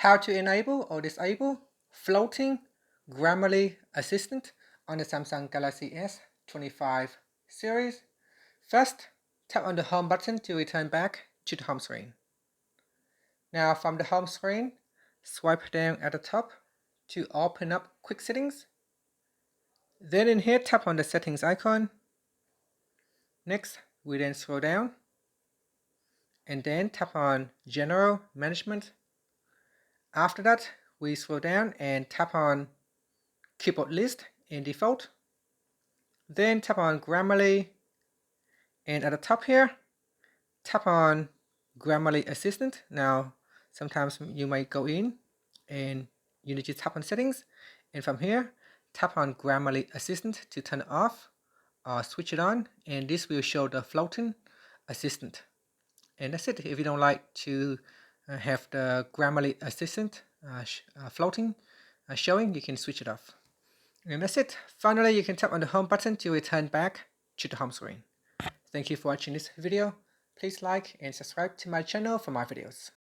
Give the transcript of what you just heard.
how to enable or disable floating Grammarly Assistant on the Samsung Galaxy S25 series. First, tap on the home button to return back to the home screen. Now from the home screen, swipe down at the top to open up quick settings. Then in here, tap on the settings icon. Next, we then scroll down and then tap on general management. After that, we scroll down and tap on keyboard list in default. Then tap on Grammarly, and at the top here, tap on Grammarly Assistant. Now, sometimes you might go in and you need to tap on settings, and from here, tap on Grammarly Assistant to turn it off or switch it on, and this will show the floating assistant. And that's it. If you don't like to have the Grammarly Assistant floating showing, you can switch it off. And that's it. Finally, you can tap on the home button to return back to the home screen. Thank you for watching this video. Please like and subscribe to my channel for more videos.